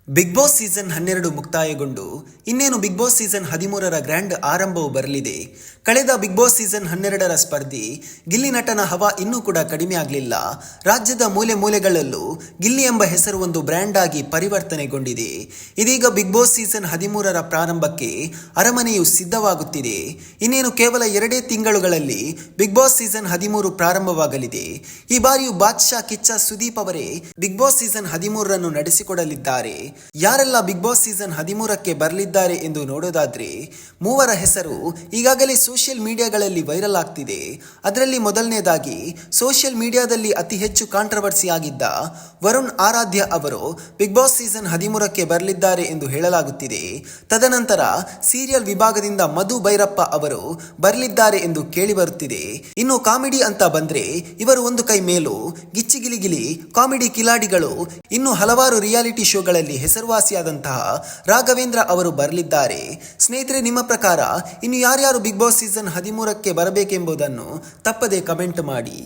Big boss season 12 ಮುಕ್ತಾಯಗೊಂಡು ಇನ್ನೇನು big boss season 13ರ grand ಆರಂಭವು ಬರಲಿದೆ. ಕಳೆದ ಬಿಗ್ ಬಾಸ್ ಸೀಸನ್ 12ರ ಸ್ಪರ್ಧಿ ಗಿಲ್ಲಿ ನಟನ ಹವಾ ಇನ್ನೂ ಕೂಡ ಕಡಿಮೆ ಆಗಲಿಲ್ಲ. ರಾಜ್ಯದ ಮೂಲೆ ಮೂಲೆಗಳಲ್ಲೂ ಗಿಲ್ಲಿ ಎಂಬ ಹೆಸರು ಒಂದು ಬ್ರ್ಯಾಂಡ್ ಆಗಿ ಪರಿವರ್ತನೆಗೊಂಡಿದೆ. ಇದೀಗ ಬಿಗ್ ಬಾಸ್ ಸೀಸನ್ 13ರ ಪ್ರಾರಂಭಕ್ಕೆ ಅರಮನೆಯು ಸಿದ್ಧವಾಗುತ್ತಿದೆ. ಇನ್ನೇನು ಕೇವಲ 2 ತಿಂಗಳುಗಳಲ್ಲಿ ಬಿಗ್ ಬಾಸ್ ಸೀಸನ್ 13 ಪ್ರಾರಂಭವಾಗಲಿದೆ. ಈ ಬಾರಿಯೂ ಬಾದ್ಶಾ ಕಿಚ್ಚ ಸುದೀಪ್ ಅವರೇ ಬಿಗ್ ಬಾಸ್ ಸೀಸನ್ 13ರನ್ನು ನಡೆಸಿಕೊಡಲಿದ್ದಾರೆ. ಯಾರೆಲ್ಲ ಬಿಗ್ ಬಾಸ್ ಸೀಸನ್ 13ಕ್ಕೆ ಬರಲಿದ್ದಾರೆ ಎಂದು ನೋಡೋದಾದ್ರೆ, ಮೂವರ ಹೆಸರು ಈಗಾಗಲೇ ಸೋಷಿಯಲ್ ಮೀಡಿಯಾಗಳಲ್ಲಿ ವೈರಲ್ ಆಗ್ತಿದೆ. ಅದರಲ್ಲಿ ಮೊದಲನೇದಾಗಿ ಸೋಷಿಯಲ್ ಮೀಡಿಯಾದಲ್ಲಿ ಅತಿ ಹೆಚ್ಚು ಕಾಂಟ್ರವರ್ಸಿ ಆಗಿದ್ದ ವರುಣ್ ಆರಾಧ್ಯ ಅವರು ಬಿಗ್ ಬಾಸ್ ಸೀಸನ್ 13ಕ್ಕೆ ಬರಲಿದ್ದಾರೆ ಎಂದು ಹೇಳಲಾಗುತ್ತಿದೆ. ತದನಂತರ ಸೀರಿಯಲ್ ವಿಭಾಗದಿಂದ ಮಧು ಭೈರಪ್ಪ ಅವರು ಬರಲಿದ್ದಾರೆ ಎಂದು ಕೇಳಿ ಬರುತ್ತಿದೆ. ಇನ್ನು ಕಾಮಿಡಿ ಅಂತ ಬಂದ್ರೆ ಇವರು ಒಂದು ಕೈ ಮೇಲೂ, ಗಿಚ್ಚಿ ಗಿಲಿ ಗಿಲಿ, ಕಾಮಿಡಿ ಕಿಲಾಡಿಗಳು, ಇನ್ನು ಹಲವಾರು ರಿಯಾಲಿಟಿ ಶೋಗಳಲ್ಲಿ ಹೆಸರುವಾಸಿಯಾದಂತಹ ರಾಘವೇಂದ್ರ ಅವರು ಬರಲಿದ್ದಾರೆ. ಸ್ನೇಹಿತರೆ, ನಿಮ್ಮ ಪ್ರಕಾರ ಇನ್ನು ಯಾರ್ಯಾರು ಬಿಗ್ ಬಾಸ್ ಸೀಸನ್ 13ಕ್ಕೆ ಬರಬೇಕೆಂಬುದನ್ನು ತಪ್ಪದೇ ಕಮೆಂಟ್ ಮಾಡಿ.